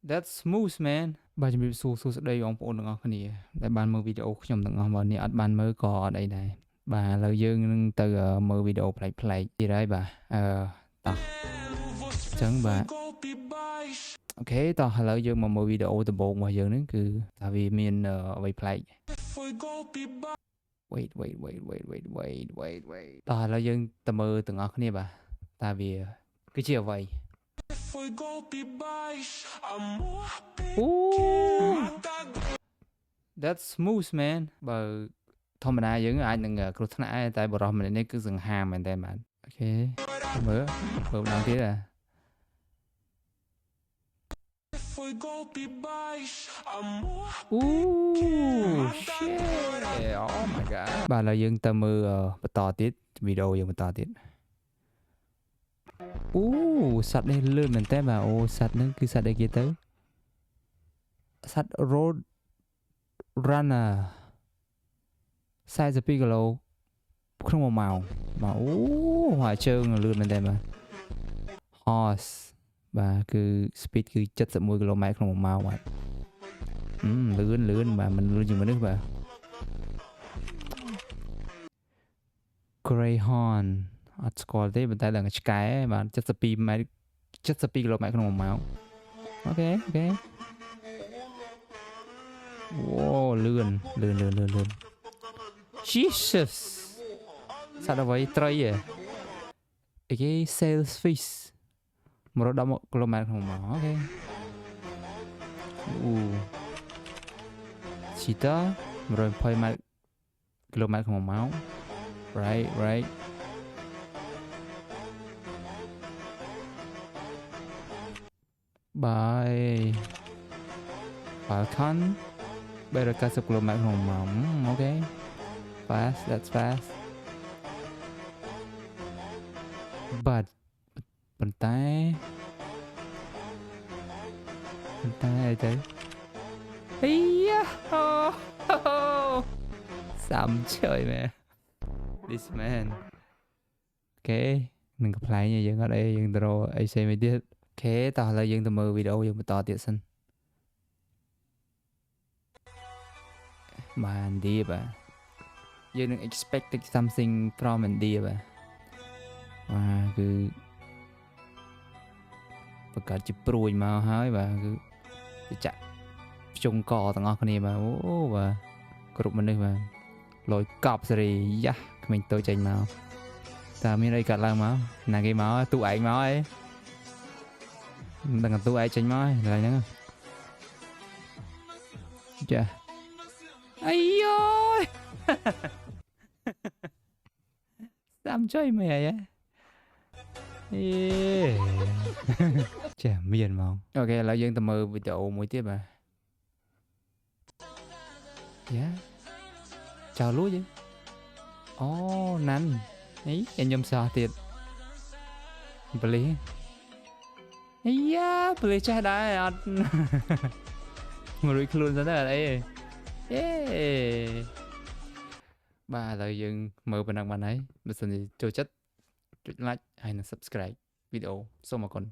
That's smooth man បាទជំរាបសួរសួស្តីបងប្អូនទាំងអស់គ្នាដែលបានមើលវីដេអូខ្ញុំទាំងអស់បើអ្នកអត់បានមើលក៏អត់អីដែរបាទឥឡូវយើងនឹងទៅមើលវីដេអូប្លែកៗទៀតហើយបាទតោះអញ្ចឹងបាទអូខេតោះឥឡូវយើងមកមើលវីដេអូដំបូងរបស់យើងហ្នឹងគឺថាវាមានអ្វីប្លែក wait តោះឥឡូវយើងទៅមើលទាំងអស់គ្នាបាទតើវាគឺជាអ្វីThat's smooth man បើធម្មតាយើងអាចនឹងគ្រោះថ្នាក់តែបរិះម្នាក់នេះគឺសង្ហាមែនតើបាទអូខេមើលម្ដងទៀតshit oh my god បាទឥឡូវយើងទៅមើលបន្តទៀតវីដេអូយើងបន្តទៀតសត្វនេះលឿនមែនតើបាទសត្វហ្នឹងគឺសត្វអីគេទៅសត្វ road runner 42គីឡូក្នុង1ម៉ោងបាទហើយជើងលឿនមែនតើបាទ horse បាទគឺ speed គឺ71គីឡូម៉ែត្រក្នុង1ម៉ោងបាទលឿនបាទមិនលឿនជាងមនុស្សបាទ greyhound អត់ស្គាល់ទេប៉ុន្តែដឹងឆ្កែបាទ72គីឡូម៉ែត្រក្នុង1ម៉ោងអូខេលឿន Jesus សត្វអ្វីត្រីអីគេ sailfish 110គីឡូម៉ែត្រក្នុង1ម៉ោងអូខេcheetah 120គីឡូម៉ែត្រក្នុង1ម៉ោង right bye Falcon 390គីឡូម៉ែត្រក្នុង1ម៉ោងអូខេ that's fast but ប៉ុន្តែអីទៅសំជើយមែន this man អូខេនឹងកំ pl យើងអត់អីយើងទៅរកអីផ្សេងមួយទៀតអូខេតោះឥឡូវយើងទៅមើលវីដេអូយើងបន្តទៀតសិនបាទ India បាទយើងនឹង expected something from India បាទគឺបង្កើតជាព្រួយមកហើយបាទគឺចាក់ភ្ជុងកទាំងអស់គ្នាបាទបាទគ្រប់មនុស្សបាទលុយកប់សេរីយ៉ាក្មេងតូចចេញមកតើមានអីកាត់ឡើងមកណាគេមកទូឯងមកអីមិនដឹងទូឯងចេញមកហើយកន្លែងហ្នឹងចាអាយយតាមចុយមែនអីចាមានហ្មងអូខេឥឡូវយើងទៅមើលវីដេអូមួយទៀតបាទយ៉ាចៅលួចអូណាន់នេះខ្ញុំសោះទៀតប៉លីយ៉ាប៉លីចេះដែរអត់មករួចខ្លួនសិនទៅអត់អីបាទឥឡូវយើងមើលប៉ុណ្ណឹងបានហើយបើសិនជាចូលចិត្តចុច like ហើយនិង subscribe វីដេអូសូមអរគុណ